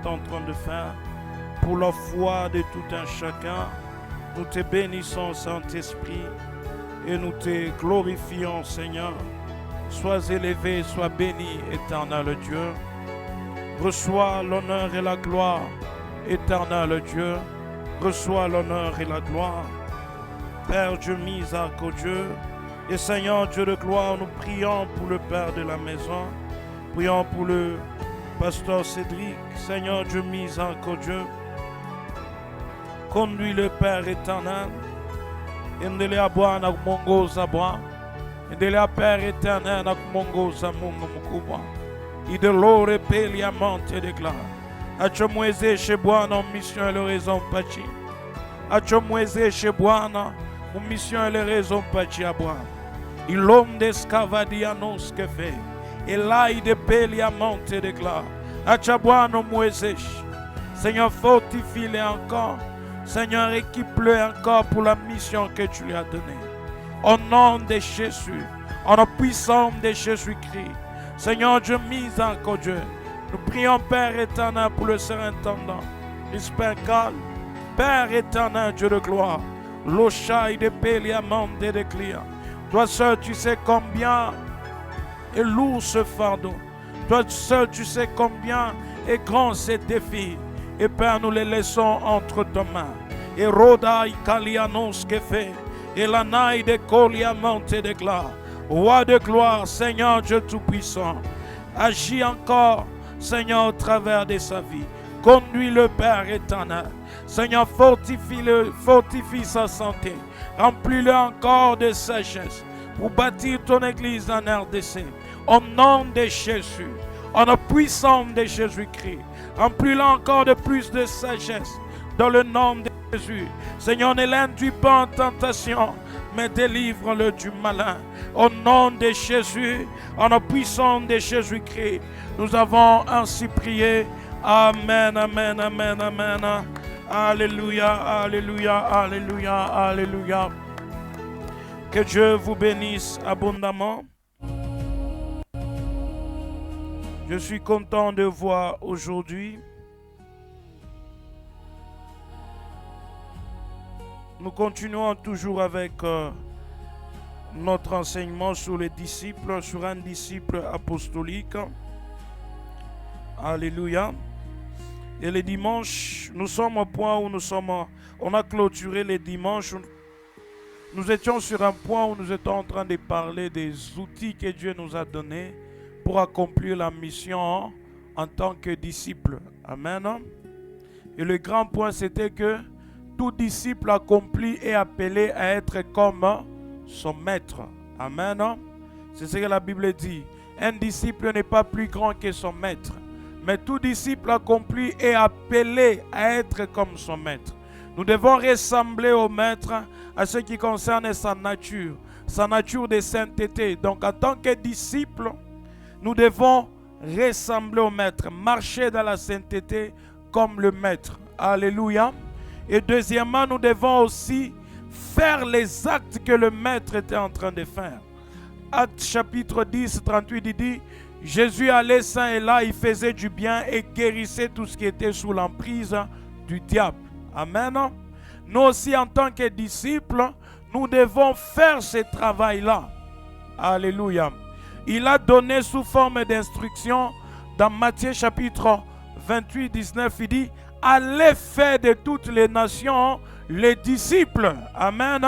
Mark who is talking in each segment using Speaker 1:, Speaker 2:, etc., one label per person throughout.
Speaker 1: est en train de faire pour la foi de tout un chacun. Nous te bénissons, Saint-Esprit, et nous te glorifions, Seigneur. Sois élevé, sois béni, éternel Dieu. Reçois l'honneur et la gloire, éternel Dieu. Reçois l'honneur et la gloire. Père Dieu miséricordieux, et Seigneur Dieu de gloire, nous prions pour le Père de la maison. Prions pour le pasteur Cédric. Seigneur Dieu miséricordieux, conduis le Père éternel. Endele abwa na mongoza bwa. Endele Père éternel na mongoza mungu mkubwa. Idelore peli amante de gloire. Achomweze chez Bwana mission et le raison pachi. Achomweze chez Bwana mission et le raison pachi à Bwana. Ilom descavadianos que fait. Elai de peli amante de gloire. Achabwana mweze. Seigneur, fortifie-le encore. Seigneur, équipe-le encore pour la mission que tu lui as donnée. Au nom de Jésus, en la puissance de Jésus-Christ. Seigneur Dieu miséricordieux, nous prions Père éternel pour le surintendant, l'Ispercal, Père éternel Dieu de gloire, l'Oshai de Péliamande et de Clia. Toi seul tu sais combien est lourd ce fardeau. Toi seul tu sais combien est grand ces défis. Et Père, nous les laissons entre tes mains. Et Rodai Kalianos que fait, et la naille de Koliamante de gloire. Roi de gloire, Seigneur Dieu Tout-Puissant, agis encore, Seigneur, au travers de sa vie. Conduis le Père éternel. Seigneur, fortifie sa santé. Remplis-le encore de sagesse pour bâtir ton église en RDC. Au nom de Jésus, en la puissance de Jésus-Christ. Remplis-le encore de plus de sagesse dans le nom de Jésus. Seigneur, ne l'induis pas en tentation, mais délivre-le du malin. Au nom de Jésus, en la puissance de Jésus-Christ, nous avons ainsi prié. Amen, amen, amen, amen. Alléluia, alléluia, alléluia, alléluia. Que Dieu vous bénisse abondamment. Je suis content de voir aujourd'hui. Nous continuons toujours avec notre enseignement sur les disciples, sur un disciple apostolique. Alléluia. Et les dimanches, nous sommes au point où on a clôturé les dimanches. Nous étions sur un point où nous étions en train de parler des outils que Dieu nous a donnés pour accomplir la mission en tant que disciple. Amen. Et le grand point, c'était que tout disciple accompli est appelé à être comme son maître. Amen. C'est ce que la Bible dit. Un disciple n'est pas plus grand que son maître. Mais tout disciple accompli est appelé à être comme son maître. Nous devons ressembler au maître à ce qui concerne sa nature de sainteté. Donc en tant que disciple, nous devons ressembler au maître, marcher dans la sainteté comme le maître. Alléluia. Et deuxièmement, nous devons aussi faire les actes que le maître était en train de faire. Acte chapitre 10, 38, il dit, Jésus allait çà et là, il faisait du bien et guérissait tout ce qui était sous l'emprise du diable. Amen. Nous aussi, en tant que disciples, nous devons faire ce travail-là. Alléluia. Il a donné sous forme d'instruction dans Matthieu chapitre 28, 19, il dit, allez faire de toutes les nations les disciples. Amen.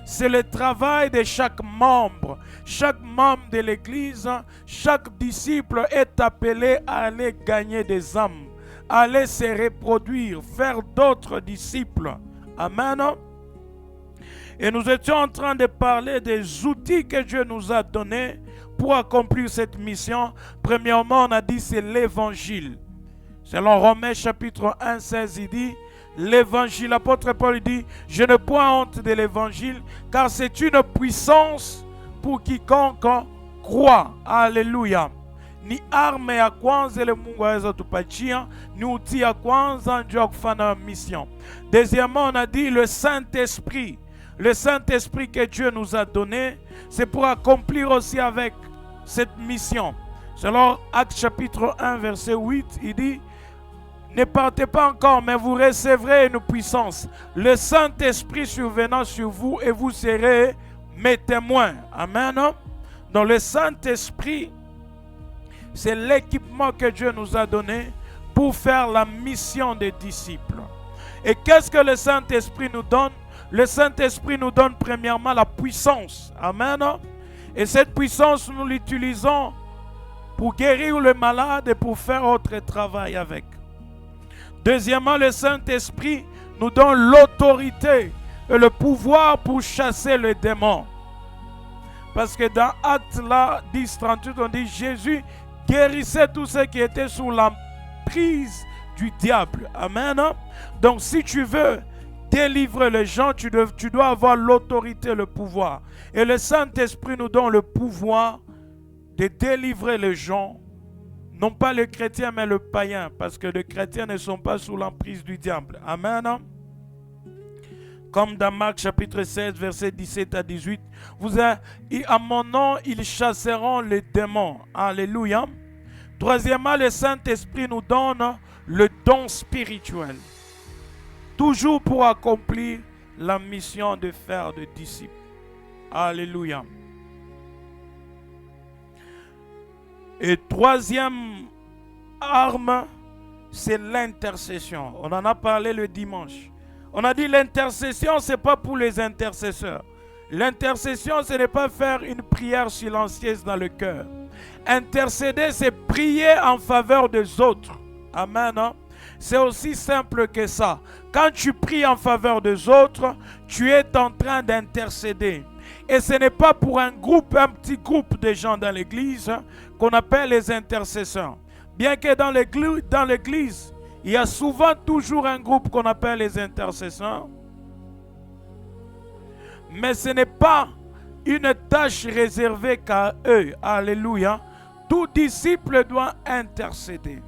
Speaker 1: C'est le travail de chaque membre. Chaque membre de l'Église, chaque disciple est appelé à aller gagner des âmes, à aller se reproduire, faire d'autres disciples. Amen. Et nous étions en train de parler des outils que Dieu nous a donnés pour accomplir cette mission. Premièrement, on a dit c'est l'évangile. Selon Romains chapitre 1, 16, il dit, l'évangile, l'apôtre Paul dit, je ne point honte de l'évangile, car c'est une puissance pour quiconque croit. Alléluia. Ni arme ya kwanza ile Mungu aweza tupatia, ni outil ya kwanza ndio ya kufanya mission. Deuxièmement, on a dit le Saint-Esprit. Le Saint-Esprit que Dieu nous a donné, c'est pour accomplir aussi avec cette mission. Selon Actes chapitre 1, verset 8, il dit, Ne partez pas encore, mais vous recevrez une puissance. Le Saint-Esprit survenant sur vous et vous serez mes témoins. Amen. Donc le Saint-Esprit, c'est l'équipement que Dieu nous a donné pour faire la mission des disciples. Et qu'est-ce que le Saint-Esprit nous donne? Le Saint-Esprit nous donne premièrement la puissance. Amen. Et cette puissance, nous l'utilisons pour guérir le malade et pour faire autre travail avec. Deuxièmement, le Saint-Esprit nous donne l'autorité et le pouvoir pour chasser les démons. Parce que dans Actes 10:38, on dit Jésus guérissait tous ceux qui étaient sous l'emprise du diable. Amen. Donc si tu veux délivrer les gens, tu dois avoir l'autorité, le pouvoir. Et le Saint-Esprit nous donne le pouvoir de délivrer les gens, non pas les chrétiens, mais le païen, parce que les chrétiens ne sont pas sous l'emprise du diable. Amen. Comme dans Marc chapitre 16, versets 17 à 18, à mon nom, ils chasseront les démons. Alléluia. Troisièmement, le Saint-Esprit nous donne le don spirituel. Toujours pour accomplir la mission de faire des disciples. Alléluia. Et troisième arme, c'est l'intercession. On en a parlé le dimanche. On a dit l'intercession, ce n'est pas pour les intercesseurs. L'intercession, ce n'est pas faire une prière silencieuse dans le cœur. Intercéder, c'est prier en faveur des autres. Amen. C'est aussi simple que ça. Quand tu pries en faveur des autres, tu es en train d'intercéder. Et ce n'est pas pour un petit groupe de gens dans l'église qu'on appelle les intercesseurs. Bien que dans l'église, il y a souvent toujours un groupe qu'on appelle les intercesseurs. Mais ce n'est pas une tâche réservée qu'à eux. Alléluia. Tout disciple doit intercéder.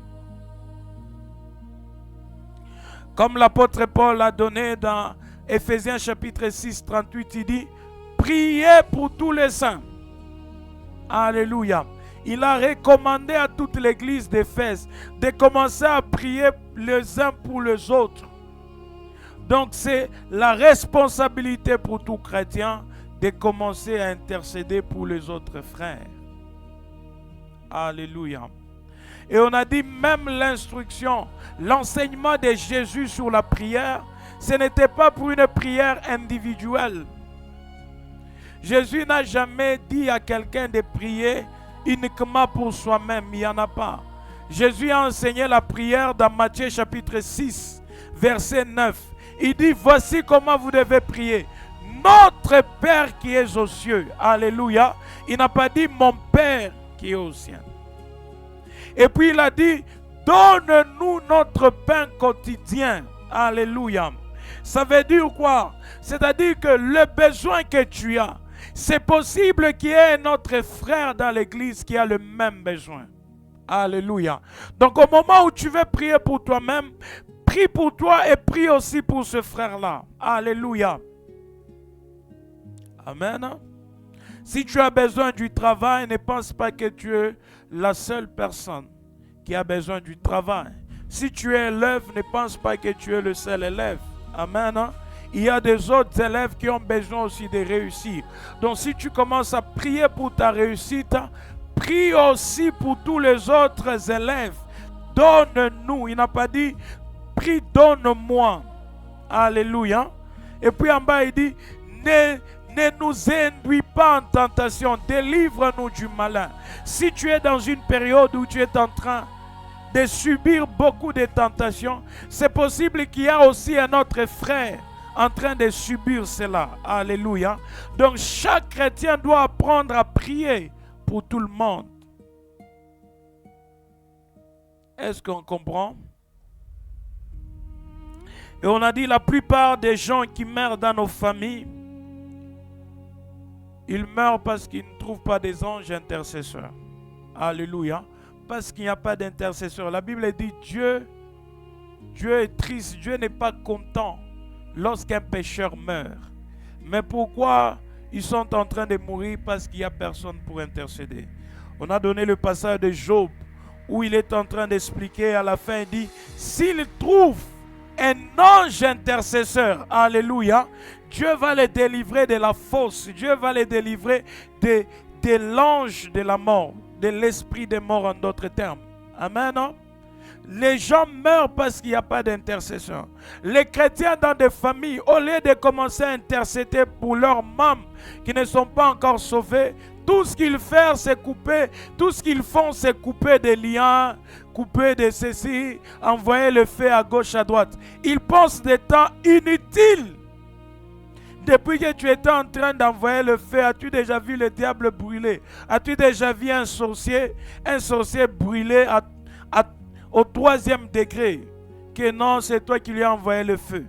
Speaker 1: Comme l'apôtre Paul a donné dans Éphésiens chapitre 6, 38, il dit « Priez pour tous les saints ». Alléluia. Il a recommandé à toute l'église d'Éphèse de commencer à prier les uns pour les autres. Donc c'est la responsabilité pour tout chrétien de commencer à intercéder pour les autres frères. Alléluia. Et on a dit même l'instruction, l'enseignement de Jésus sur la prière, ce n'était pas pour une prière individuelle. Jésus n'a jamais dit à quelqu'un de prier uniquement pour soi-même, il n'y en a pas. Jésus a enseigné la prière dans Matthieu chapitre 6, verset 9. Il dit, voici comment vous devez prier. Notre Père qui est aux cieux. Alléluia. Il n'a pas dit mon Père qui est aux cieux. Et puis il a dit, donne-nous notre pain quotidien. Alléluia. Ça veut dire quoi? C'est-à-dire que le besoin que tu as, c'est possible qu'il y ait un autre frère dans l'église qui a le même besoin. Alléluia. Donc au moment où tu veux prier pour toi-même, prie pour toi et prie aussi pour ce frère-là. Alléluia. Amen. Si tu as besoin du travail, ne pense pas que tu es la seule personne qui a besoin du travail. Si tu es élève, ne pense pas que tu es le seul élève. Amen. Il y a des autres élèves qui ont besoin aussi de réussir. Donc si tu commences à prier pour ta réussite, prie aussi pour tous les autres élèves. Donne-nous. Il n'a pas dit, prie, donne-moi. Alléluia. Et puis en bas, il dit, ne nous induis pas en tentation, délivre-nous du malin. Si tu es dans une période où tu es en train de subir beaucoup de tentations, c'est possible qu'il y a aussi un autre frère en train de subir cela. Alléluia. Donc chaque chrétien doit apprendre à prier pour tout le monde. Est-ce qu'on comprend? Et on a dit la plupart des gens qui meurent dans nos familles, ils meurent parce qu'ils ne trouvent pas des anges intercesseurs. Alléluia. Parce qu'il n'y a pas d'intercesseur. La Bible dit Dieu est triste, Dieu n'est pas content lorsqu'un pécheur meurt. Mais pourquoi ils sont en train de mourir? Parce qu'il n'y a personne pour intercéder. On a donné le passage de Job où il est en train d'expliquer à la fin, il dit, s'il trouve un ange intercesseur, alléluia, Dieu va les délivrer de la fosse, Dieu va les délivrer de l'ange de la mort, de l'esprit de mort en d'autres termes. Amen. Non? Les gens meurent parce qu'il n'y a pas d'intercession. Les chrétiens dans des familles, au lieu de commencer à intercéder pour leurs membres qui ne sont pas encore sauvés, tout ce qu'ils font, c'est couper. Tout ce qu'ils font, c'est couper des liens, couper de ceci, envoyer le feu à gauche, à droite. Ils pensent des temps inutiles. Depuis que tu étais en train d'envoyer le feu, as-tu déjà vu le diable brûler? As-tu déjà vu un sorcier brûler au 3e degré? Que non, c'est toi qui lui as envoyé le feu.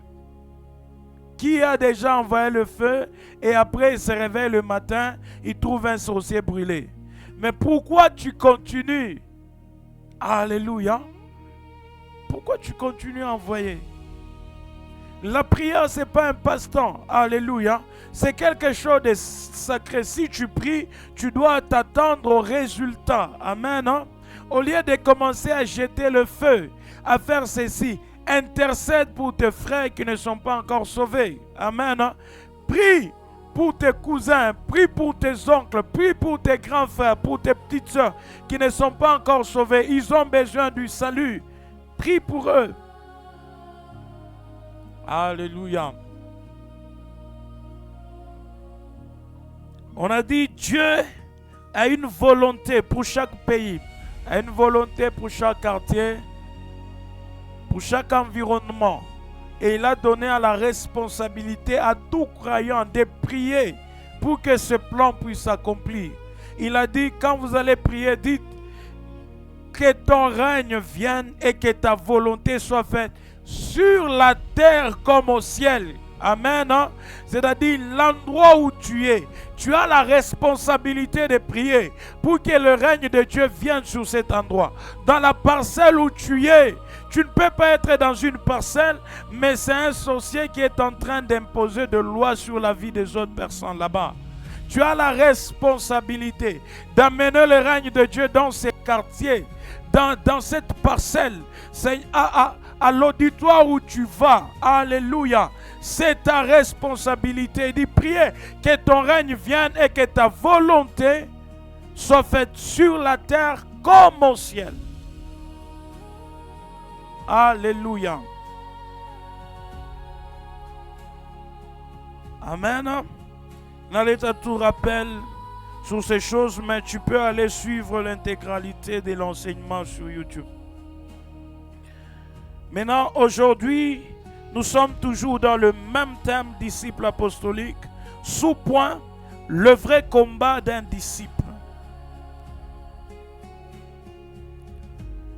Speaker 1: Qui a déjà envoyé le feu et après il se réveille le matin, il trouve un sorcier brûlé? Mais pourquoi tu continues? Alléluia. Pourquoi tu continues à envoyer? La prière, ce n'est pas un passe-temps. Alléluia. C'est quelque chose de sacré. Si tu pries, tu dois t'attendre au résultat. Amen. Hein? Au lieu de commencer à jeter le feu, à faire ceci, intercède pour tes frères qui ne sont pas encore sauvés. Amen. Hein? Prie pour tes cousins, prie pour tes oncles, prie pour tes grands frères, pour tes petites soeurs qui ne sont pas encore sauvés. Ils ont besoin du salut. Prie pour eux. Alléluia. On a dit Dieu a une volonté pour chaque pays, a une volonté pour chaque quartier, pour chaque environnement. Et il a donné à la responsabilité à tout croyant de prier pour que ce plan puisse s'accomplir. Il a dit, quand vous allez prier, dites que ton règne vienne et que ta volonté soit faite sur la terre comme au ciel. Amen. Hein? C'est-à-dire l'endroit où tu es. Tu as la responsabilité de prier pour que le règne de Dieu vienne sur cet endroit. Dans la parcelle où tu es, tu ne peux pas être dans une parcelle, mais c'est un sorcier qui est en train d'imposer de lois sur la vie des autres personnes là-bas. Tu as la responsabilité d'amener le règne de Dieu dans ces quartiers, dans cette parcelle. C'est à l'auditoire où tu vas. Alléluia. C'est ta responsabilité d'y prier. Que ton règne vienne et que ta volonté soit faite sur la terre comme au ciel. Alléluia. Amen. Naleta tout rappel sur ces choses, mais tu peux aller suivre l'intégralité de l'enseignement sur YouTube. Maintenant, aujourd'hui, nous sommes toujours dans le même thème, disciple apostolique, sous-point, le vrai combat d'un disciple.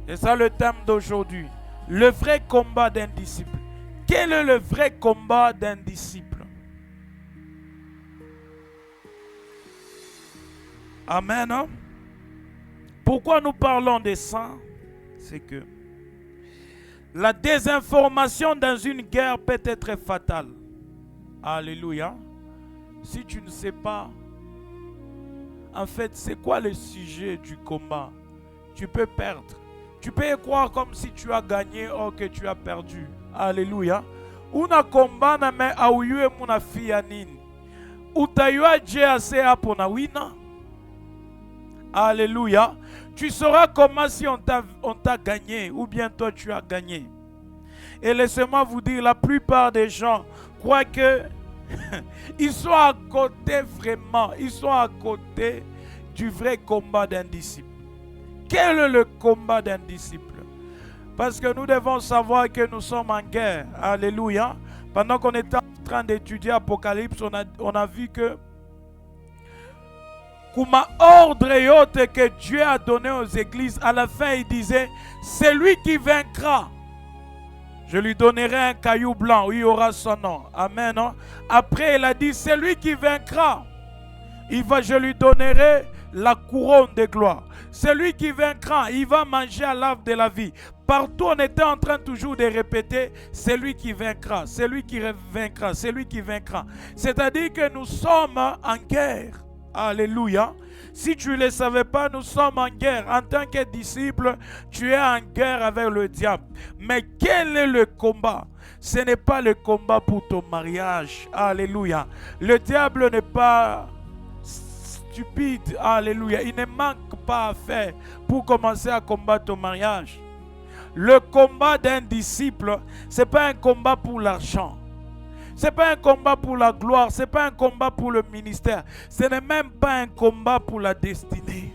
Speaker 1: C'est ça le thème d'aujourd'hui, le vrai combat d'un disciple. Quel est le vrai combat d'un disciple? Amen. Hein? Pourquoi nous parlons de ça? C'est que la désinformation dans une guerre peut être fatale. Alléluia. Si tu ne sais pas, en fait, c'est quoi le sujet du combat? Tu peux perdre. Tu peux y croire comme si tu as gagné ou que tu as perdu. Alléluia. Una combat na me auyue muna fia nini. Utayua je ase hapo na wina. Alléluia. Tu sauras comment si on t'a gagné ou bien toi tu as gagné. Et laissez-moi vous dire, la plupart des gens croient que ils sont à côté vraiment, ils sont à côté du vrai combat d'un disciple. Quel est le combat d'un disciple? Parce que nous devons savoir que nous sommes en guerre. Alléluia. Pendant qu'on était en train d'étudier Apocalypse, on a vu que comme ordre et autres que Dieu a donné aux églises, à la fin il disait, c'est lui qui vaincra. Je lui donnerai un caillou blanc où il y aura son nom. Amen. Non? Après il a dit, c'est lui qui vaincra. Je lui donnerai la couronne de gloire. C'est lui qui vaincra. Il va manger à l'arbre de la vie. Partout on était en train toujours de répéter, c'est lui qui vaincra, c'est lui qui vaincra, c'est lui qui vaincra. C'est-à-dire que nous sommes en guerre. Alléluia. Si tu ne le savais pas, nous sommes en guerre. En tant que disciple, tu es en guerre avec le diable. Mais quel est le combat? Ce n'est pas le combat pour ton mariage. Alléluia. Le diable n'est pas stupide. Alléluia. Il ne manque pas à faire pour commencer à combattre ton mariage. Le combat d'un disciple, ce n'est pas un combat pour l'argent. Ce n'est pas un combat pour la gloire, ce n'est pas un combat pour le ministère, ce n'est même pas un combat pour la destinée.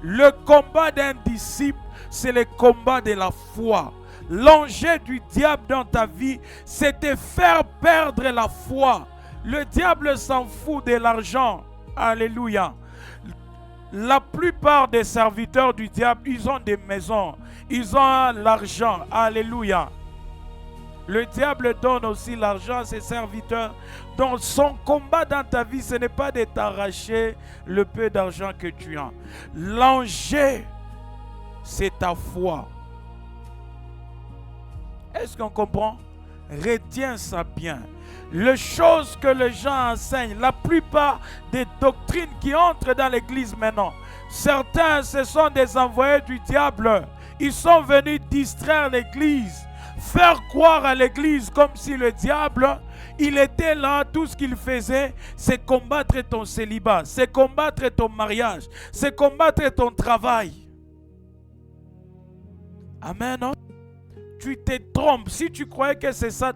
Speaker 1: Le combat d'un disciple, c'est le combat de la foi. L'enjeu du diable dans ta vie, c'est de faire perdre la foi. Le diable s'en fout de l'argent. Alléluia. La plupart des serviteurs du diable, ils ont des maisons, ils ont l'argent. Alléluia. Le diable donne aussi l'argent à ses serviteurs. Donc son combat dans ta vie, ce n'est pas de t'arracher le peu d'argent que tu as. L'enjeu, c'est ta foi. Est-ce qu'on comprend? Retiens ça bien. Les choses que les gens enseignent, la plupart des doctrines qui entrent dans l'église maintenant, certains, ce sont des envoyés du diable. Ils sont venus distraire l'église. Faire croire à l'église comme si le diable, il était là, tout ce qu'il faisait, c'est combattre ton célibat, c'est combattre ton mariage, c'est combattre ton travail. Amen, non? Tu te trompes. Si tu croyais que c'est ça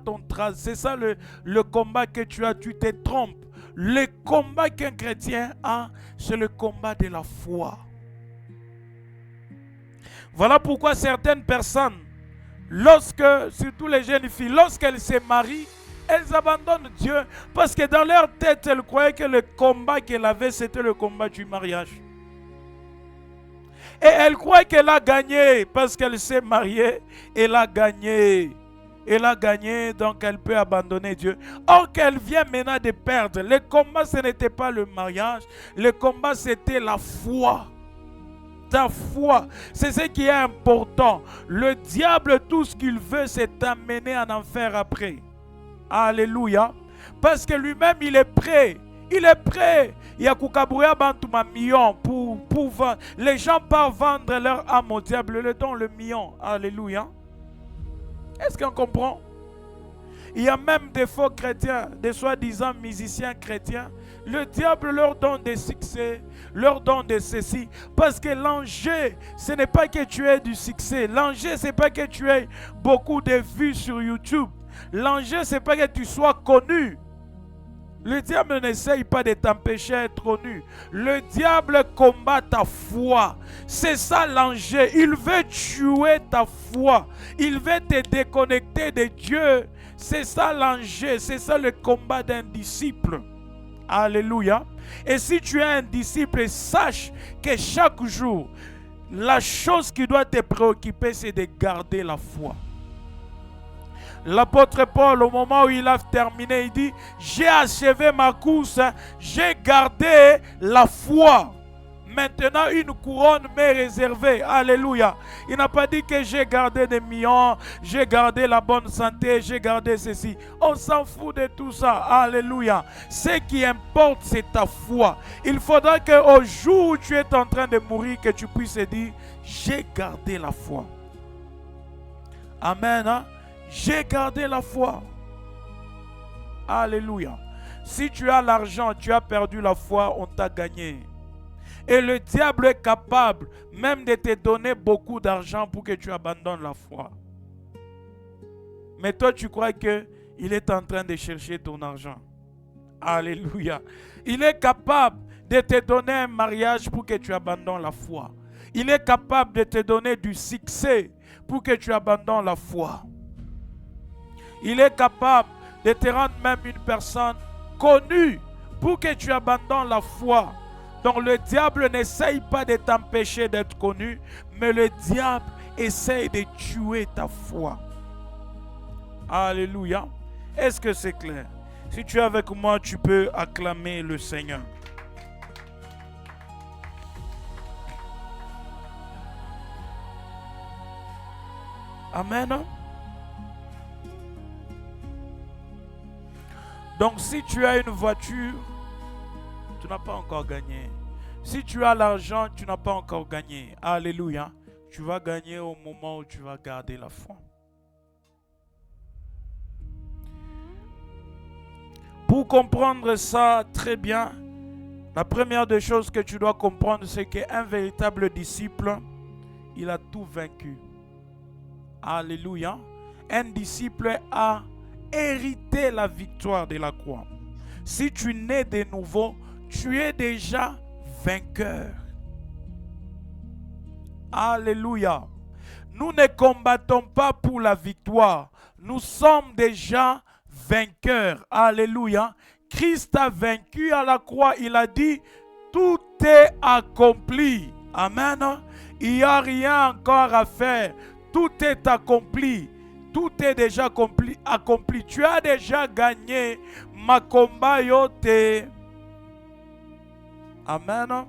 Speaker 1: c'est ça le combat que tu as, tu te trompes. Le combat qu'un chrétien a, c'est le combat de la foi. Voilà pourquoi certaines personnes, surtout les jeunes filles, lorsqu'elles se marient, elles abandonnent Dieu parce que dans leur tête, elles croyaient que le combat qu'elles avaient, c'était le combat du mariage. Et elles croient qu'elle a gagné parce qu'elle s'est mariée, elle a gagné. Elle a gagné, donc elle peut abandonner Dieu. Or qu'elle vient maintenant de perdre. Le combat, ce n'était pas le mariage, le combat, c'était la foi. Ta foi, c'est ce qui est important. Le diable, tout ce qu'il veut, c'est t'amener en enfer après. Alléluia. Parce que lui-même, il est prêt. Il est prêt. Il y a Koukabuya Bantouma million pour vendre. Les gens partent vendre leur âme au diable, le don le million. Alléluia. Est-ce qu'on comprend? Il y a même des faux chrétiens, des soi-disant musiciens chrétiens. Le diable leur donne des succès, leur donne de ceci. Parce que l'enjeu, ce n'est pas que tu aies du succès. L'enjeu, ce n'est pas que tu aies beaucoup de vues sur YouTube. L'enjeu, ce n'est pas que tu sois connu. Le diable n'essaye pas de t'empêcher d'être connu. Le diable combat ta foi. C'est ça l'enjeu. Il veut tuer ta foi. Il veut te déconnecter de Dieu. C'est ça l'enjeu. C'est ça le combat d'un disciple. Alléluia. Et si tu es un disciple, sache que chaque jour, la chose qui doit te préoccuper, c'est de garder la foi. L'apôtre Paul, au moment où il a terminé, il dit, j'ai achevé ma course, j'ai gardé la foi. Maintenant, une couronne m'est réservée. Alléluia. Il n'a pas dit que j'ai gardé des millions, j'ai gardé la bonne santé, j'ai gardé ceci. On s'en fout de tout ça. Alléluia. Ce qui importe, c'est ta foi. Il faudra qu'au jour où tu es en train de mourir, que tu puisses dire, j'ai gardé la foi. Amen. Hein? J'ai gardé la foi. Alléluia. Si tu as l'argent, tu as perdu la foi, on t'a gagné. Et le diable est capable même de te donner beaucoup d'argent pour que tu abandonnes la foi. Mais toi, tu crois qu'il est en train de chercher ton argent. Alléluia. Il est capable de te donner un mariage pour que tu abandonnes la foi. Il est capable de te donner du succès pour que tu abandonnes la foi. Il est capable de te rendre même une personne connue pour que tu abandonnes la foi. Donc le diable n'essaye pas de t'empêcher d'être connu, mais le diable essaye de tuer ta foi. Alléluia. Est-ce que c'est clair? Si tu es avec moi, tu peux acclamer le Seigneur. Amen. Donc si tu as une voiture, tu n'as pas encore gagné. Si tu as l'argent, tu n'as pas encore gagné. Alléluia. Tu vas gagner au moment où tu vas garder la foi. Pour comprendre ça très bien, la première des choses que tu dois comprendre, c'est qu'un véritable disciple, il a tout vaincu. Alléluia. Un disciple a hérité la victoire de la croix. Si tu nais de nouveau, tu es déjà vainqueur. Alléluia. Nous ne combattons pas pour la victoire. Nous sommes déjà vainqueurs. Alléluia. Christ a vaincu à la croix. Il a dit, tout est accompli. Amen. Il n'y a rien encore à faire. Tout est accompli. Tout est déjà accompli. Tu as déjà gagné. Ma combat yote. Amen.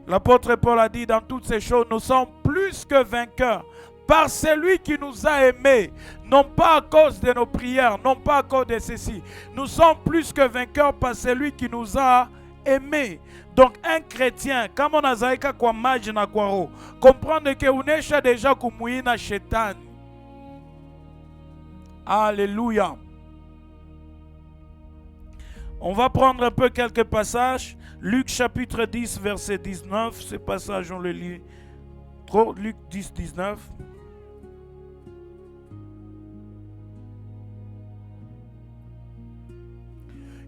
Speaker 1: L'apôtre Paul a dit dans toutes ces choses, nous sommes plus que vainqueurs par celui qui nous a aimés, non pas à cause de nos prières, non pas à cause de ceci. Nous sommes plus que vainqueurs par celui qui nous a aimés. Donc un chrétien, comme on a zaika kwa maji na kwa roho, comprendre que unesha déjà kumuina shetani. Alléluia. On va prendre un peu quelques passages. Luc chapitre 10, verset 19. Ce passage, on le lit trop. Luc 10, 19.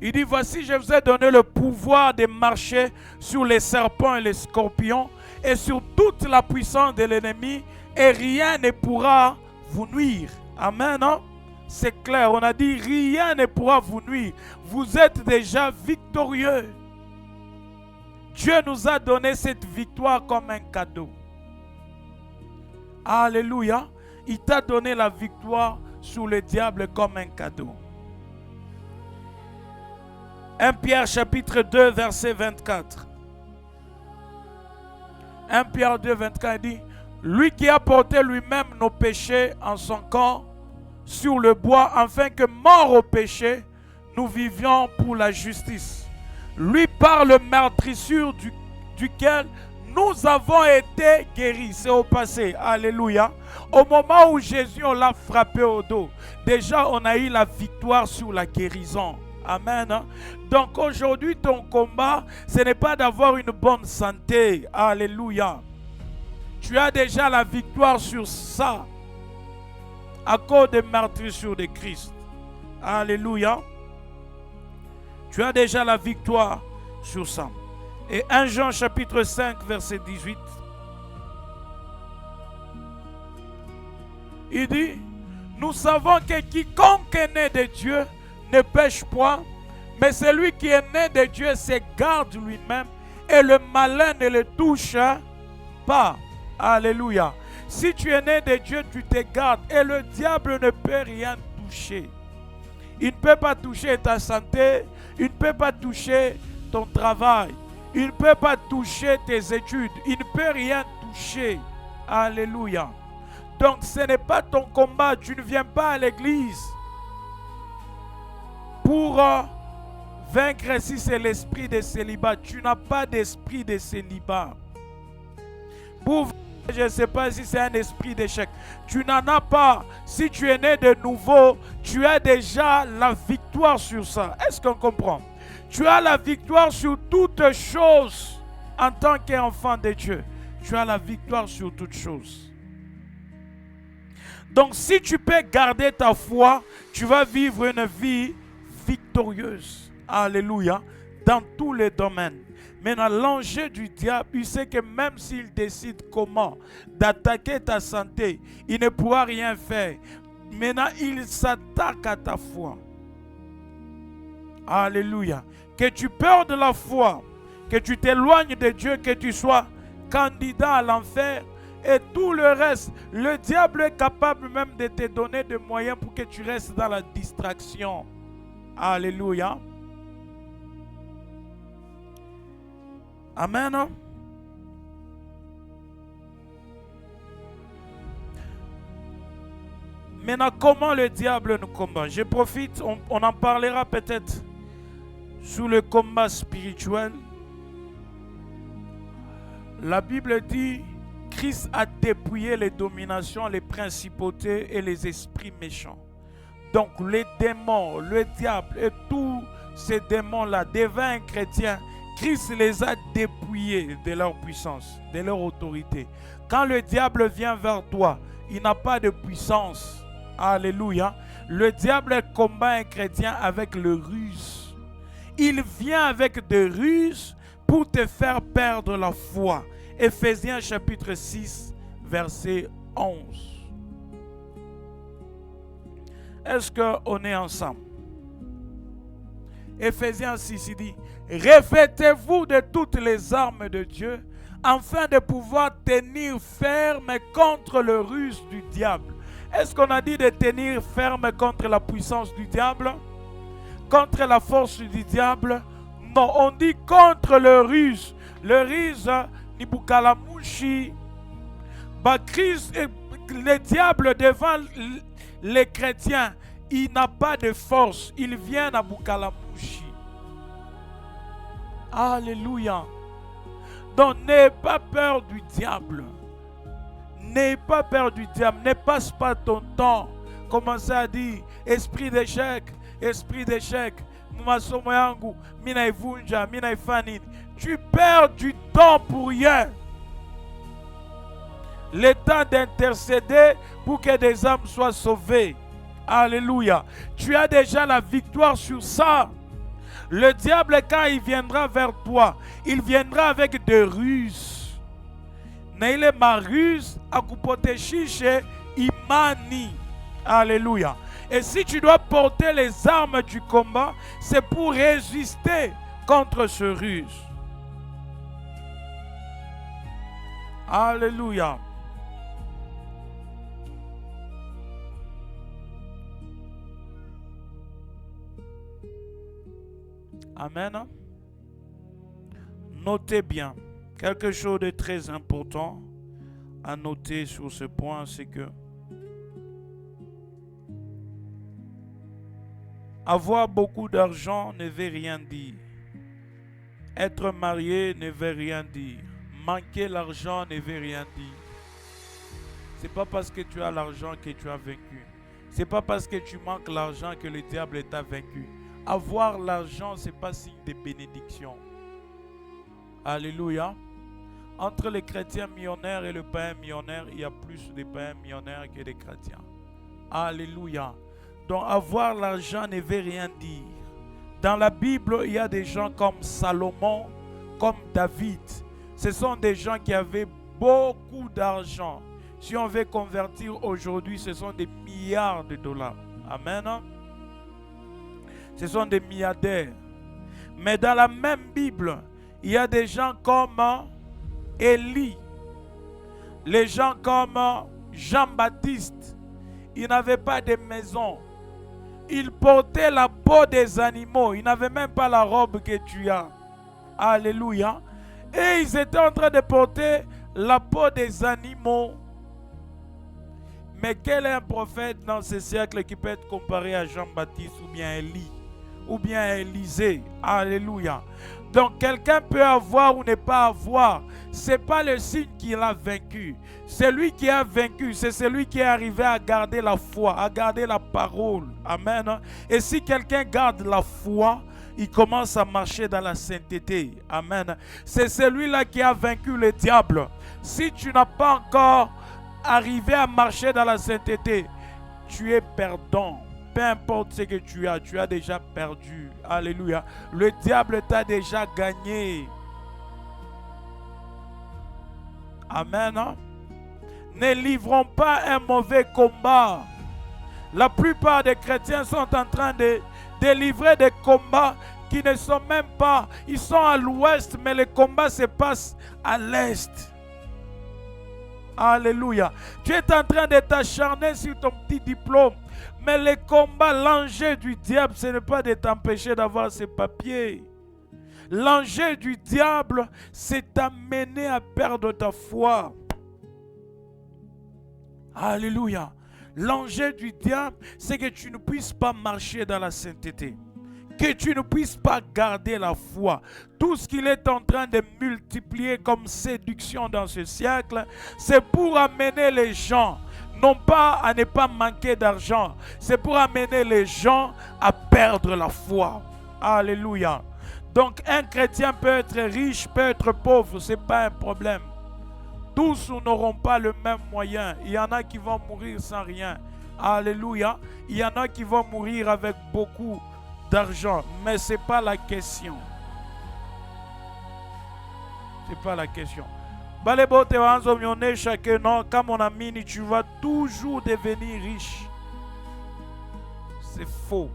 Speaker 1: Il dit, voici, je vous ai donné le pouvoir de marcher sur les serpents et les scorpions et sur toute la puissance de l'ennemi, et rien ne pourra vous nuire. Amen, non? C'est clair, on a dit, rien ne pourra vous nuire. Vous êtes déjà victorieux. Dieu nous a donné cette victoire comme un cadeau. Alléluia. Il t'a donné la victoire sur le diable comme un cadeau. 1 Pierre chapitre 2 verset 24. 1 Pierre 2 24 dit, lui qui a porté lui-même nos péchés en son corps sur le bois, afin que mort au péché, nous vivions pour la justice. Lui par le meurtrissure duquel nous avons été guéris. C'est au passé. Alléluia. Au moment où Jésus on l'a frappé au dos, déjà on a eu la victoire sur la guérison. Amen. Donc aujourd'hui ton combat, ce n'est pas d'avoir une bonne santé. Alléluia. Tu as déjà la victoire sur ça à cause des meurtrissures de Christ. Alléluia. Tu as déjà la victoire sur ça. Et 1 Jean chapitre 5 verset 18. Il dit, nous savons que quiconque est né de Dieu ne pêche point, mais celui qui est né de Dieu se garde lui-même et le malin ne le touche pas. Alléluia. Si tu es né de Dieu, tu te gardes et le diable ne peut rien toucher. Il ne peut pas toucher ta santé, il ne peut pas toucher ton travail, il ne peut pas toucher tes études, il ne peut rien toucher. Alléluia. Donc ce n'est pas ton combat, tu ne viens pas à l'église pour vaincre si c'est l'esprit de célibat. Tu n'as pas d'esprit de célibat. Pour je ne sais pas si c'est un esprit d'échec. Tu n'en as pas. Si tu es né de nouveau, tu as déjà la victoire sur ça. Est-ce qu'on comprend? Tu as la victoire sur toutes choses en tant qu'enfant de Dieu. Tu as la victoire sur toutes choses. Donc si tu peux garder ta foi, tu vas vivre une vie victorieuse. Alléluia. Dans tous les domaines. Maintenant, l'enjeu du diable, il sait que même s'il décide comment d'attaquer ta santé, il ne pourra rien faire. Maintenant, il s'attaque à ta foi. Alléluia. Que tu perdes la foi, que tu t'éloignes de Dieu, que tu sois candidat à l'enfer et tout le reste. Le diable est capable même de te donner des moyens pour que tu restes dans la distraction. Alléluia. Amen. Maintenant, comment le diable nous combat? Je profite, on en parlera peut-être sur le combat spirituel. La Bible dit, Christ a dépouillé les dominations, les principautés et les esprits méchants. Donc les démons, le diable et tous ces démons-là, devant un chrétien, Christ les a dépouillés de leur puissance, de leur autorité. Quand le diable vient vers toi, il n'a pas de puissance. Alléluia. Le diable combat un chrétien avec le ruse. Il vient avec des ruses pour te faire perdre la foi. Éphésiens chapitre 6, verset 11. Est-ce qu'on est ensemble? Éphésiens 6, il dit, revêtez-vous de toutes les armes de Dieu, afin de pouvoir tenir ferme contre le ruse du diable. Est-ce qu'on a dit de tenir ferme contre la puissance du diable? Contre la force du diable? Non, on dit contre le ruse. Le ruse, Nibukalamushi, Christ, le diable devant les chrétiens, il n'a pas de force. Il vient à Bukalamushi. Alléluia. Donc, n'aie pas peur du diable. N'aie pas peur du diable. Ne passe pas ton temps. Commencez à dire, esprit d'échec, esprit d'échec. Tu perds du temps pour rien. Le temps d'intercéder pour que des âmes soient sauvées. Alléluia. Tu as déjà la victoire sur ça. Le diable, quand il viendra vers toi, il viendra avec des ruses. Neile ma ruse, akupote chiche, imani. Alléluia. Et si tu dois porter les armes du combat, c'est pour résister contre ce ruse. Alléluia. Amen. Notez bien, quelque chose de très important à noter sur ce point, c'est que avoir beaucoup d'argent ne veut rien dire. Être marié ne veut rien dire. Manquer l'argent ne veut rien dire. Ce n'est pas parce que tu as l'argent que tu as vaincu. Ce n'est pas parce que tu manques l'argent que le diable t'a vaincu. Avoir l'argent, ce n'est pas signe de bénédiction. Alléluia. Entre les chrétiens millionnaires et le païen millionnaire, il y a plus de païens millionnaires que de chrétiens. Alléluia. Donc avoir l'argent ne veut rien dire. Dans la Bible, il y a des gens comme Salomon, comme David. Ce sont des gens qui avaient beaucoup d'argent. Si on veut convertir aujourd'hui, ce sont des milliards de dollars. Amen. Ce sont des milliardaires. Mais dans la même Bible, il y a des gens comme Élie. Les gens comme Jean-Baptiste. Ils n'avaient pas de maison. Ils portaient la peau des animaux. Ils n'avaient même pas la robe que tu as. Alléluia. Et ils étaient en train de porter la peau des animaux. Mais quel est un prophète dans ce siècle qui peut être comparé à Jean-Baptiste ou bien Élie ou bien Élisée? Alléluia. Donc quelqu'un peut avoir ou ne pas avoir. Ce n'est pas le signe qu'il a vaincu. Celui qui a vaincu, c'est celui qui est arrivé à garder la foi, à garder la parole. Amen. Et si quelqu'un garde la foi, il commence à marcher dans la sainteté. Amen. C'est celui-là qui a vaincu le diable. Si tu n'as pas encore arrivé à marcher dans la sainteté, tu es perdant. Peu importe ce que tu as déjà perdu. Alléluia. Le diable t'a déjà gagné. Amen. Ne livrons pas un mauvais combat. La plupart des chrétiens sont en train de livrer des combats qui ne sont même pas... Ils sont à l'ouest, mais le combat se passe à l'est. Alléluia. Tu es en train de t'acharner sur ton petit diplôme. Mais le combat, l'enjeu du diable, ce n'est pas de t'empêcher d'avoir ces papiers. L'enjeu du diable, c'est t'amener à perdre ta foi. Alléluia. L'enjeu du diable, c'est que tu ne puisses pas marcher dans la sainteté. que tu ne puisses pas garder la foi. Tout ce qu'il est en train de multiplier comme séduction dans ce siècle, c'est pour amener les gens, non pas à ne pas manquer d'argent, c'est pour amener les gens à perdre la foi. Alléluia. Donc un chrétien peut être riche, peut être pauvre, ce n'est pas un problème. Tous n'auront pas le même moyen. Il y en a qui vont mourir sans rien. Alléluia. Il y en a qui vont mourir avec beaucoup d'argent. Mais ce n'est pas la question. Ce n'est pas la question. Comme mon ami, tu vas toujours devenir riche. C'est faux.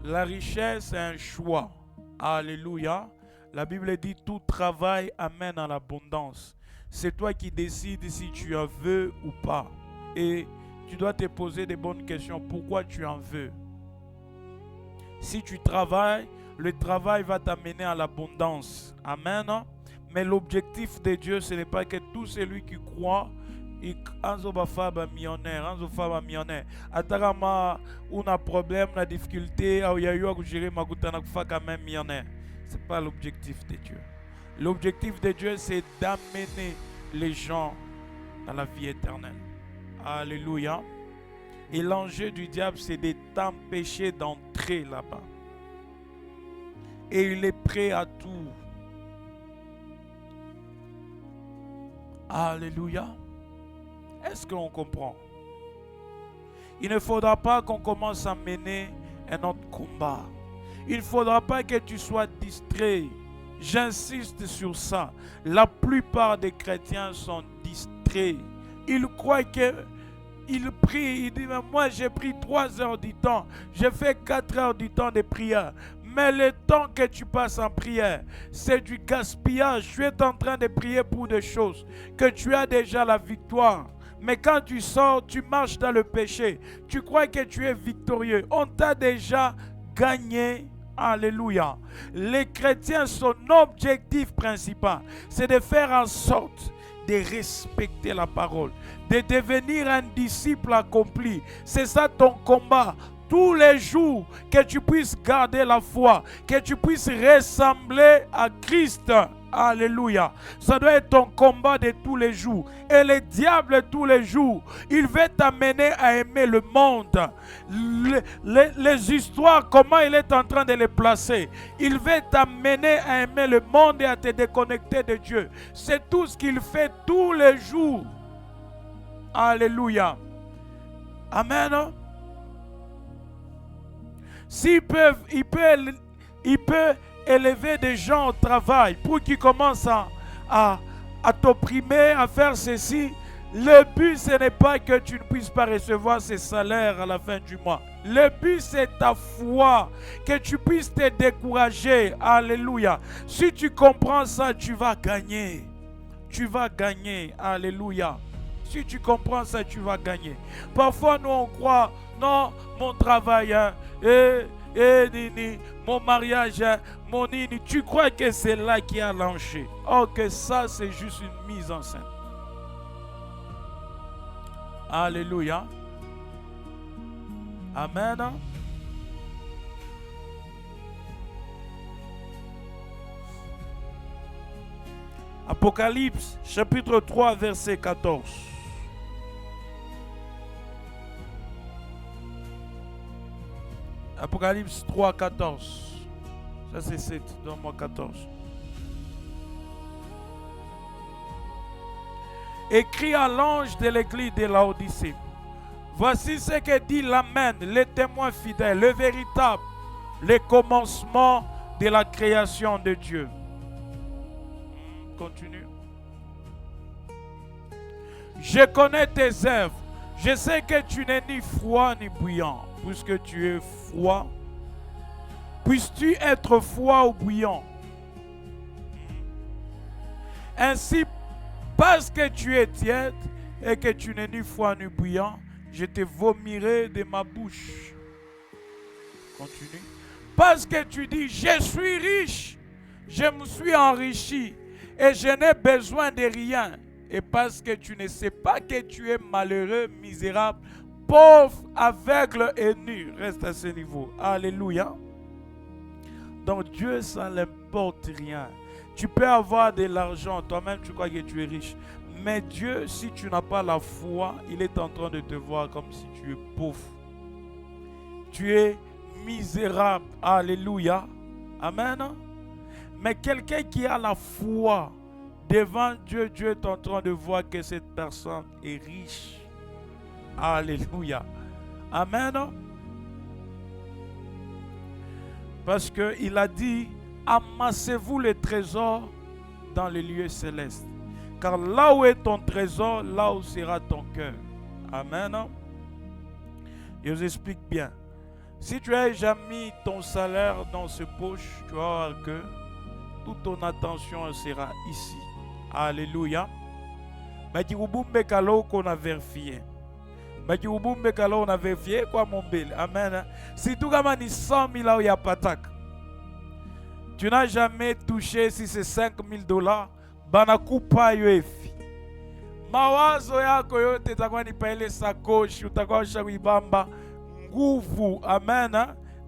Speaker 1: La richesse est un choix. Alléluia. La Bible dit tout travail amène à l'abondance. C'est toi qui décides si tu en veux ou pas. Et tu dois te poser des bonnes questions. Pourquoi tu en veux? Si tu travailles, le travail va t'amener à l'abondance. Amen. Mais l'objectif de Dieu, ce n'est pas que tout celui qui croit, Anzo Bafaba millionnaire, Anzo Faba millionnaire. Atagama, on a problème, on a difficulté, il y a eu à gérer ma goutana quand même millionnaire. Ce n'est pas l'objectif de Dieu. L'objectif de Dieu, c'est d'amener les gens à la vie éternelle. Alléluia. Et l'enjeu du diable, c'est de t'empêcher d'entrer là-bas. Et il est prêt à tout. Alléluia. Est-ce qu'on comprend? Il ne faudra pas qu'on commence à mener un autre combat. Il ne faudra pas que tu sois distrait. J'insiste sur ça. La plupart des chrétiens sont distraits. Ils croient qu'ils prient. Ils disent, moi j'ai pris 3 heures du temps. J'ai fait 4 heures du temps de prière. Mais le temps que tu passes en prière, c'est du gaspillage. Tu es en train de prier pour des choses que tu as déjà la victoire. Mais quand tu sors, tu marches dans le péché. Tu crois que tu es victorieux. On t'a déjà gagné. Alléluia. Les chrétiens, son objectif principal, c'est de faire en sorte de respecter la parole, de devenir un disciple accompli. C'est ça ton combat. Tous les jours, que tu puisses garder la foi, que tu puisses ressembler à Christ. Alléluia. Ça doit être ton combat de tous les jours. Et le diable, tous les jours, il veut t'amener à aimer le monde. Les histoires, comment il est en train de les placer. Il veut t'amener à aimer le monde et à te déconnecter de Dieu. C'est tout ce qu'il fait tous les jours. Alléluia. Amen. S'il peut, il peut élever des gens au travail pour qu'ils commencent à t'opprimer, à faire ceci. Le but, ce n'est pas que tu ne puisses pas recevoir ces salaires à la fin du mois. Le but, c'est ta foi, que tu puisses te décourager. Alléluia. Si tu comprends ça, tu vas gagner. Tu vas gagner. Alléluia. Si tu comprends ça, tu vas gagner. Parfois, nous, on croit, non, mon travail, nini, mon mariage, mon nini, tu crois que c'est là qui a lancé. Oh, que ça, c'est juste une mise en scène. Alléluia. Amen. Apocalypse, chapitre 3, verset 14. Apocalypse 3, 14. Ça c'est 7, donne-moi 14. Écrit à l'ange de l'église de Laodicée. Voici ce que dit l'Amen, le témoin fidèle, le véritable, le commencement de la création de Dieu. Continue. Je connais tes œuvres. Je sais que tu n'es ni froid ni bouillant. Puisque tu es froid, puisses-tu être froid ou bouillant? Ainsi, parce que tu es tiède et que tu n'es ni froid ni bouillant, je te vomirai de ma bouche. Continue. Parce que tu dis, je suis riche, je me suis enrichi et je n'ai besoin de rien. Et parce que tu ne sais pas que tu es malheureux, misérable, pauvre, aveugle et nu. Reste à ce niveau. Alléluia. Donc Dieu, ça n'importe rien. Tu peux avoir de l'argent, toi-même tu crois que tu es riche. Mais Dieu, si tu n'as pas la foi, il est en train de te voir comme si tu es pauvre. Tu es misérable. Alléluia. Amen. Mais quelqu'un qui a la foi devant Dieu, Dieu est en train de voir que cette personne est riche. Alléluia. Amen. Parce qu'il a dit, amassez-vous les trésors dans les lieux célestes. Car là où est ton trésor, là où sera ton cœur. Amen. Je vous explique bien. Si tu n'as jamais mis ton salaire dans ce poche, tu vas voir que toute ton attention sera ici. Alléluia. Mais tu vas qu'on a vérifié. Mais tu vas on a vérifié quoi mon bel. Amen. Si tu as 100 000 là où il y a patak. Tu n'as jamais touché si c'est 5 000 $. Banakupa yoefi. Mawazo yako yote itakuwa ni pale sakoshi, utakuwa shawibamba nguvu. Amen.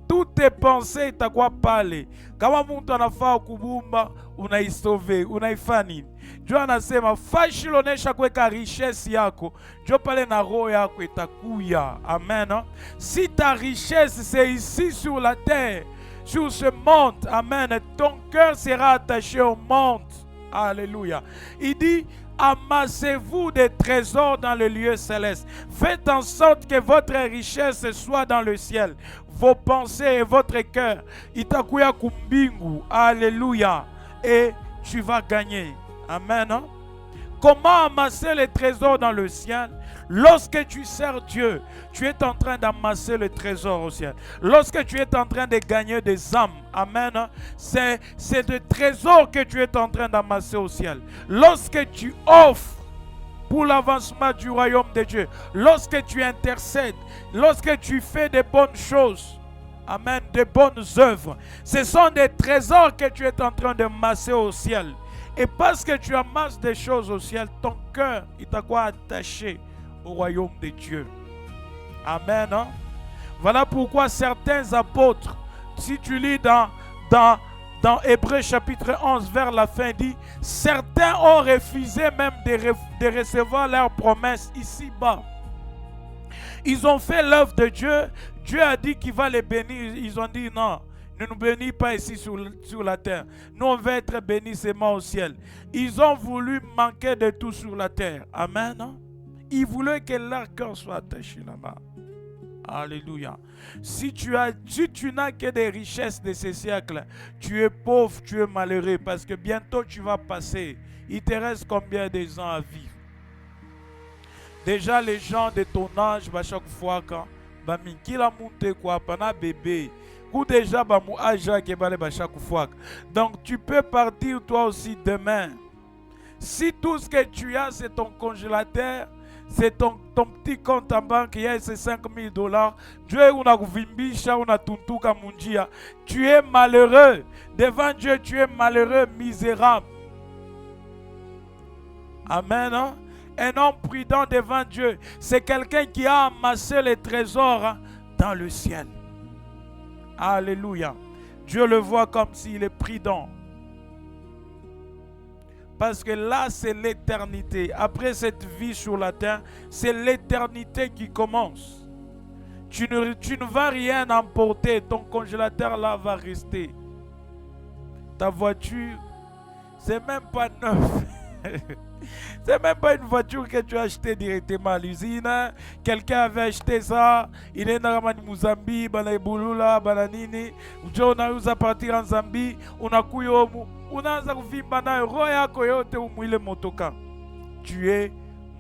Speaker 1: Toutes tes pensées itakuwa pale. Kama mtu anafaa kubumba, unaisove, unaifani. Dieu anasema fashi lonesha kweka richesse yako. Dieu pale na roho yako itakuya. Amen. Si ta richesse c'est ici sur la terre, sur ce monde, amen, ton cœur sera attaché au monde. Alléluia. Il dit, amassez-vous des trésors dans le lieu céleste. Faites en sorte que votre richesse soit dans le ciel. Vos pensées et votre cœur. Itakuya kumbingu. Alléluia. Et tu vas gagner. Amen. Comment amasser les trésors dans le ciel? Lorsque tu sers Dieu, tu es en train d'amasser le trésor au ciel. Lorsque tu es en train de gagner des âmes, amen, c'est des trésors que tu es en train d'amasser au ciel. Lorsque tu offres pour l'avancement du royaume de Dieu, lorsque tu intercèdes, lorsque tu fais des bonnes choses, amen, de bonnes œuvres, ce sont des trésors que tu es en train de masser au ciel. Et parce que tu amasses des choses au ciel, ton cœur, il t'a quoi attaché au royaume de Dieu. Amen. Hein? Voilà pourquoi certains apôtres, si tu lis dans Hébreux chapitre 11 vers la fin, dit, certains ont refusé même de recevoir leurs promesses ici-bas. Ils ont fait l'œuvre de Dieu. Dieu a dit qu'il va les bénir. Ils ont dit non. Ne nous bénis pas ici sur la terre. Nous, on va être bénis seulement au ciel. Ils ont voulu manquer de tout sur la terre. Amen. Hein? Ils voulaient que leur cœur soit attaché là-bas. Alléluia. Si tu n'as que des richesses de ce siècle, tu es pauvre, tu es malheureux. Parce que bientôt tu vas passer. Il te reste combien de ans à vivre? Déjà, les gens de ton âge, à chaque fois, quand qui la monté quoi, pendant bébé. Ou déjà, chaque fois. Donc, tu peux partir toi aussi demain. Si tout ce que tu as, c'est ton congélateur, c'est ton petit compte en banque, il y a ces 5 000 $, tu es malheureux. Devant Dieu, tu es malheureux, misérable. Amen. Hein? Un homme prudent devant Dieu, c'est quelqu'un qui a amassé les trésors dans le ciel. Alléluia. Dieu le voit comme s'il est prudent. Parce que là, c'est l'éternité. Après cette vie sur la terre, c'est l'éternité qui commence. Tu ne vas rien emporter. Ton congélateur là va rester. Ta voiture, c'est même pas neuf. C'est même pas une voiture que tu as achetée directement à l'usine. Quelqu'un avait acheté ça. Il est dans Mozambique, Balaibulula, Balanini. On a partir en Zambie. On a couillé. Tu es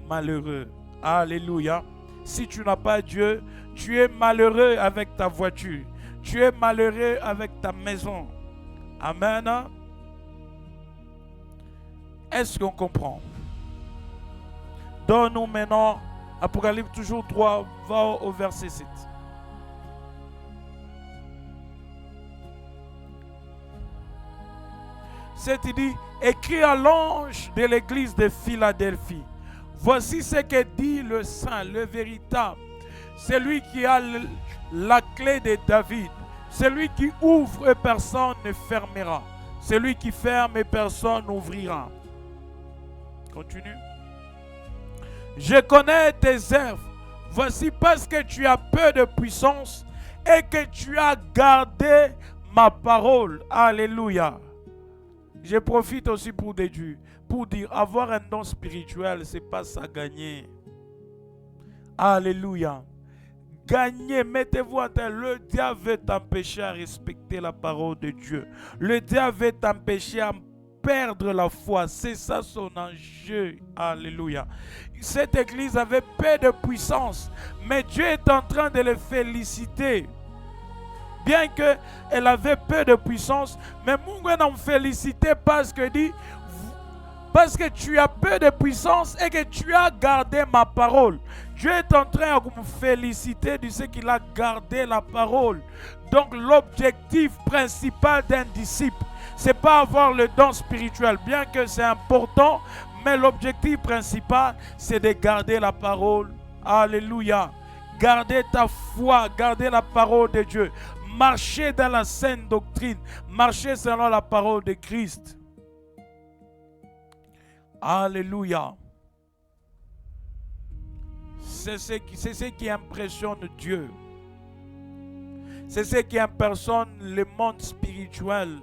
Speaker 1: malheureux. Alléluia. Si tu n'as pas Dieu, tu es malheureux avec ta voiture. Tu es malheureux avec ta maison. Amen. Est-ce qu'on comprend? Donne-nous maintenant, Apocalypse toujours 3, va au verset 7. Il dit, écrit à l'ange de l'église de Philadelphie. Voici ce que dit le saint, le véritable. Celui qui a la clé de David. Celui qui ouvre et personne ne fermera. Celui qui ferme et personne n'ouvrira. Continue. Je connais tes œuvres. Voici parce que tu as peu de puissance et que tu as gardé ma parole. Alléluia. Je profite aussi pour dire avoir un don spirituel, c'est pas ça gagner. Alléluia. Gagner, mettez-vous à terre. Le diable veut t'empêcher à respecter la parole de Dieu. Le diable veut t'empêcher à perdre la foi. C'est ça son enjeu. Alléluia. Cette église avait peu de puissance, mais Dieu est en train de les féliciter. Bien qu'elle avait peu de puissance, mais Mungu nous félicite parce que tu as peu de puissance et que tu as gardé ma parole. Dieu est en train de me féliciter du fait qu'il a gardé la parole. Donc l'objectif principal d'un disciple, c'est pas avoir le don spirituel, bien que c'est important, mais l'objectif principal, c'est de garder la parole. Alléluia. Garder ta foi, garder la parole de Dieu. Marcher dans la saine doctrine. Marcher selon la parole de Christ. Alléluia. C'est ce qui impressionne Dieu. C'est ce qui impressionne le monde spirituel.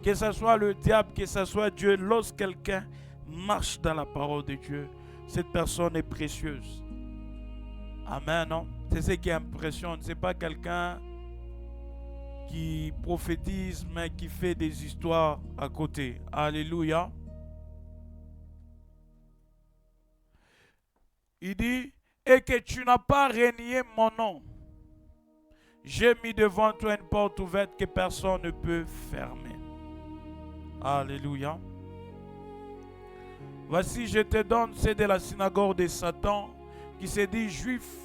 Speaker 1: Que ce soit le diable, que ce soit Dieu. Lorsque quelqu'un marche dans la parole de Dieu, cette personne est précieuse. Amen, non? C'est ce qui impressionne. Ce n'est pas quelqu'un qui prophétise, mais qui fait des histoires à côté. Alléluia. Il dit, et que tu n'as pas renié mon nom. J'ai mis devant toi une porte ouverte que personne ne peut fermer. Alléluia. Voici, je te donne, c'est de la synagogue de Satan, qui se dit juifs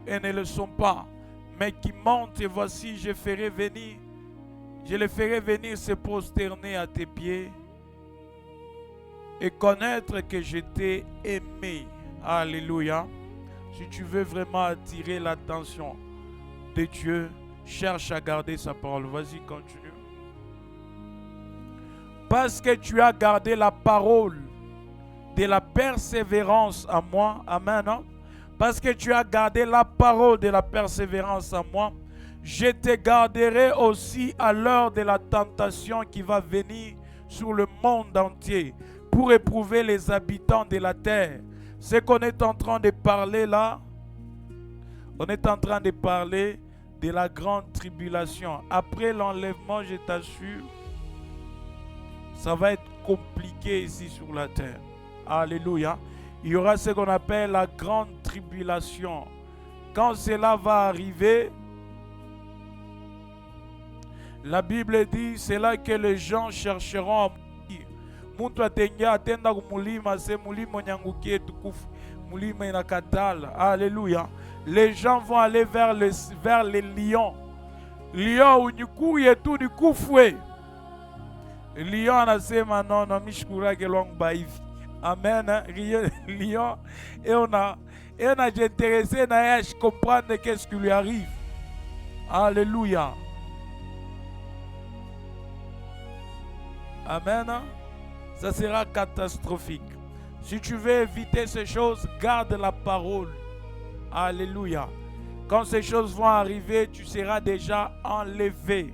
Speaker 1: et ne le sont pas, mais qui montent, et voici, je les ferai venir se prosterner à tes pieds et connaître que je t'ai aimé. Alléluia. Si tu veux vraiment attirer l'attention de Dieu, cherche à garder sa parole. Vas-y, continue. Parce que tu as gardé la parole de la persévérance à moi. Amen. Non? Parce que tu as gardé la parole de la persévérance à moi, je te garderai aussi à l'heure de la tentation qui va venir sur le monde entier pour éprouver les habitants de la terre. Ce qu'on est en train de parler là, on est en train de parler de la grande tribulation. Après l'enlèvement, je t'assure, ça va être compliqué ici sur la terre. Alléluia. Il y aura ce qu'on appelle la grande tribulation. Quand cela va arriver, la Bible dit, c'est là que les gens chercheront à mourir. Alléluia. Les gens vont aller vers les lions. Lion ou niku yetu ni kufwe. Lion anasema non mishkura kelong baivi. Amen. Lion et on a intéressé à comprendre qu'est-ce qui lui arrive. Alléluia. Amen. Ça sera catastrophique. Si tu veux éviter ces choses, garde la parole. Alléluia. Quand ces choses vont arriver, tu seras déjà enlevé.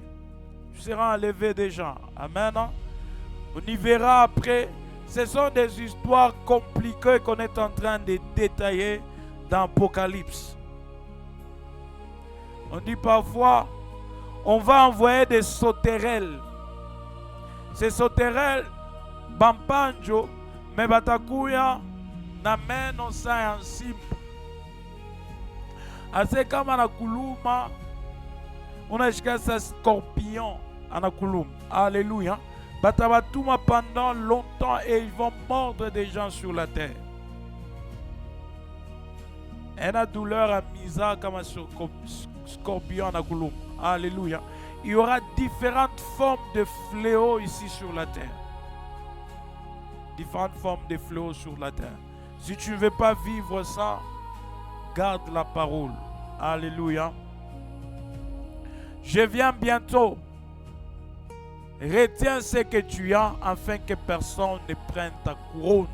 Speaker 1: Tu seras enlevé déjà. Amen. On y verra après. Ce sont des histoires compliquées qu'on est en train de détailler dans Apocalypse. On dit parfois, on va envoyer des sauterelles. Ces sauterelles, bampanjo, mais batakuya, n'amène on ça en simple. Assez comme à la kuluma, on a jusqu'à ce scorpion à la kuluma. Alléluia. Batabatuma pendant longtemps et ils vont mordre des gens sur la terre. Et la douleur à misa comme un scorpion à la kuluma. Alléluia. Il y aura différentes formes de fléaux ici sur la terre. Différentes formes de fléaux sur la terre. Si tu ne veux pas vivre ça, garde la parole. Alléluia. Je viens bientôt. Retiens ce que tu as afin que personne ne prenne ta couronne.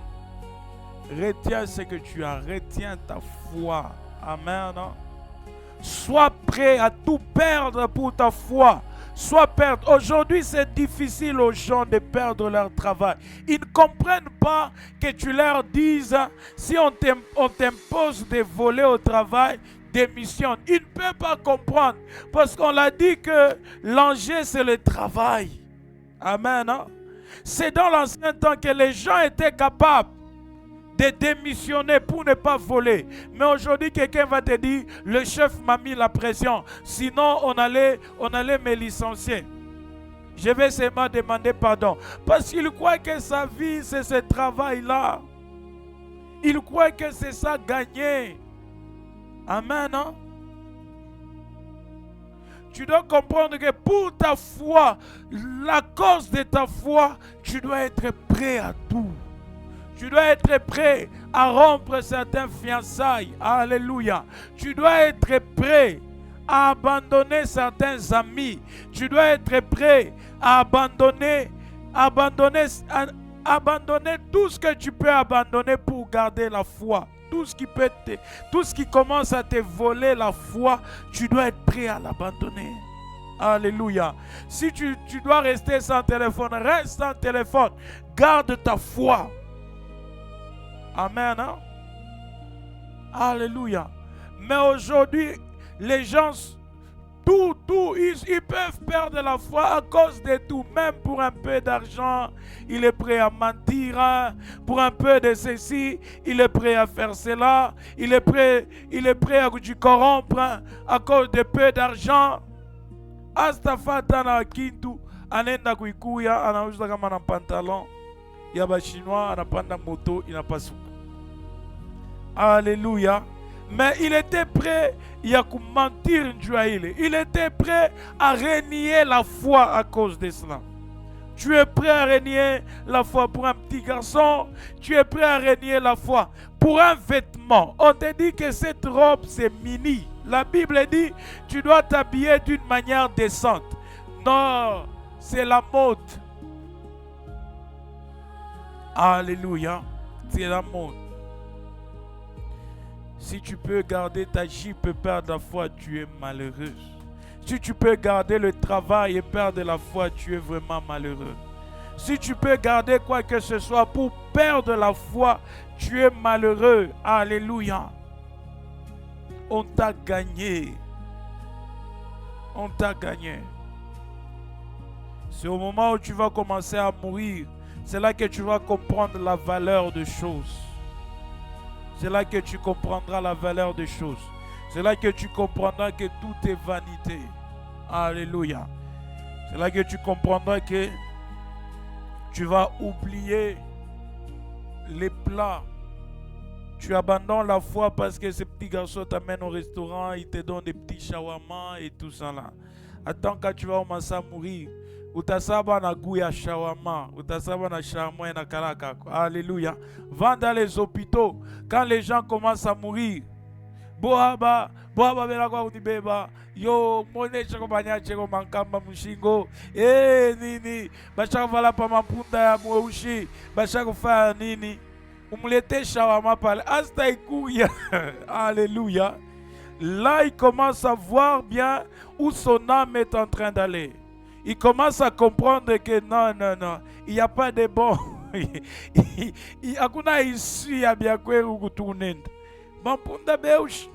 Speaker 1: Retiens ce que tu as. Retiens ta foi. Amen. Sois prêt à tout perdre pour ta foi. Sois perdre. Aujourd'hui, c'est difficile aux gens de perdre leur travail. Ils ne comprennent pas que tu leur dises, si on t'impose de voler au travail, démissionne. Ils ne peuvent pas comprendre. Parce qu'on l'a dit que l'enjeu, c'est le travail. Amen. C'est dans l'ancien temps que les gens étaient capables de démissionner pour ne pas voler. Mais aujourd'hui, quelqu'un va te dire, le chef m'a mis la pression. Sinon, on allait me licencier. Je vais seulement demander pardon. Parce qu'il croit que sa vie, c'est ce travail-là. Il croit que c'est ça gagner. Amen. Tu dois comprendre que pour ta foi, la cause de ta foi, tu dois être prêt à tout. Tu dois être prêt à rompre certains fiançailles. Alléluia. Tu dois être prêt à abandonner certains amis. Tu dois être prêt à abandonner tout ce que tu peux abandonner pour garder la foi. Tout ce qui commence à te voler la foi, tu dois être prêt à l'abandonner. Alléluia. Si tu dois rester sans téléphone, reste sans téléphone. Garde ta foi. Amen. Alléluia. Mais aujourd'hui, les gens, ils peuvent perdre la foi à cause de tout. Même pour un peu d'argent, il est prêt à mentir. Pour un peu de ceci, il est prêt à faire cela. Il est prêt à te corrompre à cause de peu d'argent. Astafata na kintu anenda kuikuya anauza kama na pantalon ya ba chinois anapanda moto inapasuka. Alléluia. Mais il était prêt à mentir. Il était prêt à renier la foi à cause de cela. Tu es prêt à renier la foi pour un petit garçon. Tu es prêt à renier la foi pour un vêtement. On te dit que cette robe c'est mini. La Bible dit tu dois t'habiller d'une manière décente. Non, c'est la mode. Alléluia. C'est la mode. Si tu peux garder ta jupe et perdre la foi, tu es malheureuse. Si tu peux garder le travail et perdre la foi, tu es vraiment malheureux. Si tu peux garder quoi que ce soit pour perdre la foi, tu es malheureux. Alléluia. On t'a gagné. On t'a gagné. C'est au moment où tu vas commencer à mourir, c'est là que tu vas comprendre la valeur des choses. C'est là que tu comprendras la valeur des choses. C'est là que tu comprendras que tout est vanité. Alléluia. C'est là que tu comprendras que tu vas oublier les plats. Tu abandonnes la foi parce que ces petits garçons t'amènent au restaurant, ils te donnent des petits shawarma et tout ça là. Attends quand tu vas commencer à mourir. Utasaba na goût ya shawarma, utasaba na shawarma et na karaka. Alléluia. Va dans les hôpitaux quand les gens commencent à mourir. Boaba bela kwa kutibeba. Yo mone chako banya cheko mankamba mushingo. Nini. Bachako vala pa mapunda ya mweushi. Bachako fa nini. Umlete shawarma pale. Hasta ikuya. Alléluia. Là, il commence à voir bien où son âme est en train d'aller. Il commence à comprendre que non, il n'y a pas de bon. Hakuna issue ya bien kweru kutunenda. Mampunda beushi.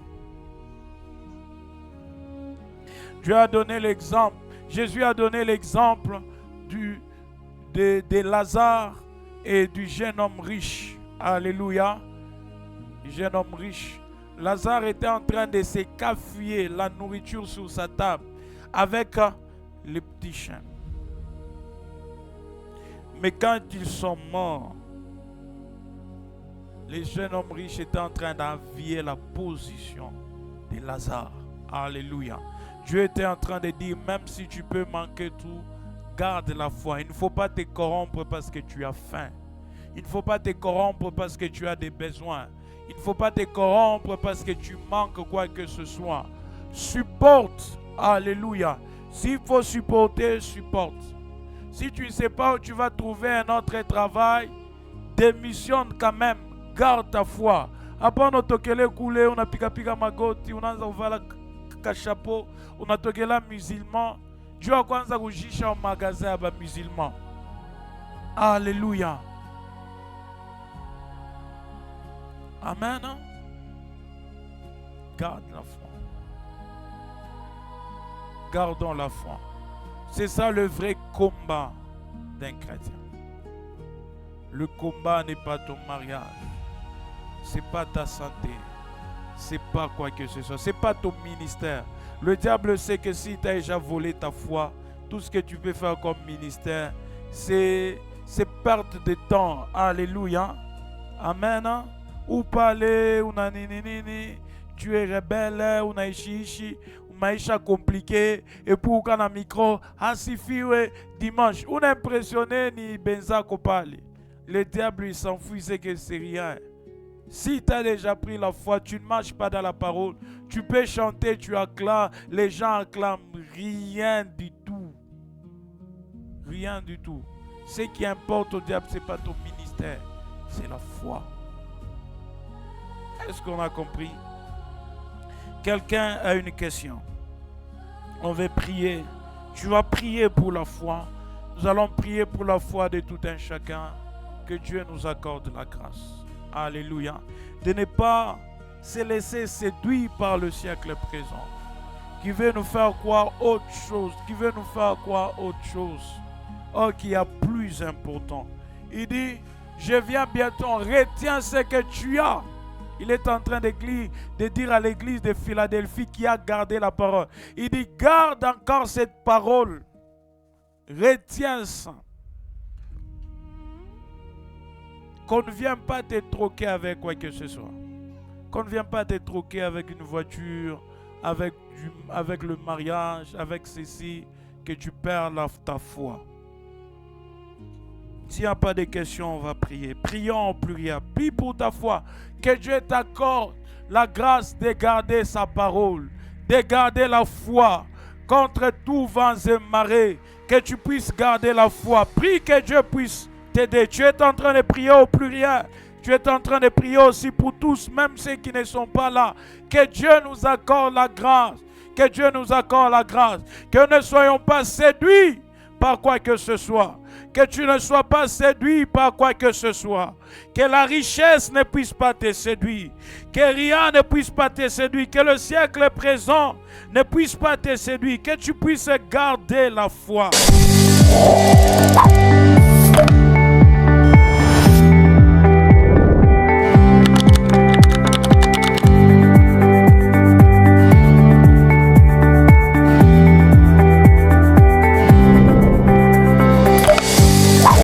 Speaker 1: Dieu a donné l'exemple. Jésus a donné l'exemple de Lazare et du jeune homme riche. Alléluia. Le jeune homme riche. Lazare était en train de se cafouiller la nourriture sur sa table avec les petits chiens. Mais quand ils sont morts, les jeunes hommes riches étaient en train d'envier la position de Lazare. Alléluia. Dieu était en train de dire, même si tu peux manquer tout, garde la foi. Il ne faut pas te corrompre parce que tu as faim. Il ne faut pas te corrompre parce que tu as des besoins. Il ne faut pas te corrompre parce que tu manques quoi que ce soit. Supporte, alléluia, S'il faut supporter, supporte. Si tu ne sais pas où tu vas trouver un autre travail, démissionne quand même. Garde ta foi. Après, on a tokele koulé, on a pika magoti, on a ouvert la chapeau, on a tokela musulman. Dieu a kwanza kujisha au magasin à musulman. Alléluia. Amen. Garde la foi. Gardons la foi. C'est ça le vrai combat d'un chrétien. Le combat n'est pas ton mariage. C'est pas ta santé. C'est pas quoi que ce soit. C'est pas ton ministère. Le diable sait que si tu as déjà volé ta foi, tout ce que tu peux faire comme ministère, c'est perte de temps. Alléluia. Amen. Ou parler, ou naninini, tu es rebelle, ou naïchichi, ou maïcha compliqué, et pour qu'on a micro, asifi, dimanche, ou n'impressionné ni benza ko parle. Le diable il s'enfuit, c'est que c'est rien. Si tu as déjà pris la foi, tu ne marches pas dans la parole, tu peux chanter, tu acclames, les gens acclament, rien du tout. Rien du tout. Ce qui importe au diable, ce n'est pas ton ministère, c'est la foi. Est-ce qu'on a compris? Quelqu'un a une question. On va prier. Tu vas prier pour la foi. Nous allons prier pour la foi de tout un chacun. Que Dieu nous accorde la grâce. Alléluia. De ne pas se laisser séduire par le siècle présent. Qui veut nous faire croire autre chose. Qui veut nous faire croire autre chose. Oh, qui est plus important. Il dit, je viens bientôt. Retiens ce que tu as. Il est en train de dire à l'église de Philadelphie qui a gardé la parole. Il dit, garde encore cette parole. Retiens ça. Qu'on ne vienne pas te troquer avec quoi que ce soit. Qu'on ne vienne pas te troquer avec une voiture, avec le mariage, avec ceci, que tu perds ta foi. S'il n'y a pas de questions, on va prier. Prions en pluriel. Prie pour ta foi. Que Dieu t'accorde la grâce de garder sa parole, de garder la foi contre tous vents et marées. Que tu puisses garder la foi. Prie que Dieu puisse t'aider. Tu es en train de prier au pluriel. Tu es en train de prier aussi pour tous, même ceux qui ne sont pas là. Que Dieu nous accorde la grâce. Que Dieu nous accorde la grâce. Que nous ne soyons pas séduits par quoi que ce soit. Que tu ne sois pas séduit par quoi que ce soit. Que la richesse ne puisse pas te séduire. Que rien ne puisse pas te séduire. Que le siècle présent ne puisse pas te séduire. Que tu puisses garder la foi.